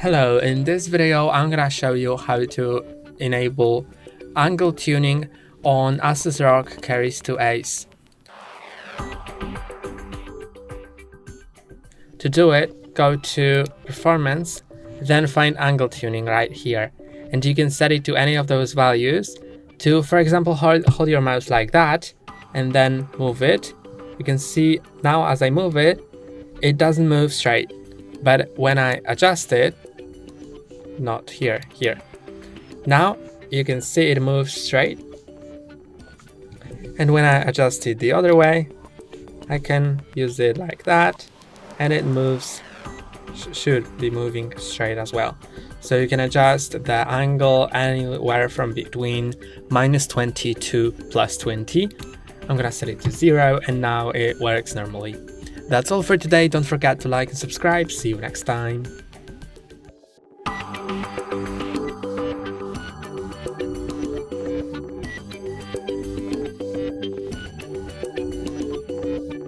Hello, in this video I'm gonna show you how to enable angle tuning on ASUS ROG Keris 2As. To do it, go to Performance, then find angle tuning right here, and you can set it to any of those values. To, for example, hold your mouse like that and then move it. You can see now as I move it, it doesn't move straight, but when I adjust it, not here, now you can see it moves straight, and when I adjust it the other way, I can use it like that and it moves, should be moving straight as well. So you can adjust the angle anywhere from between -20 to +20. I'm gonna set it to 0 and now it works normally. That's all for today. Don't forget to like and subscribe. See you next time.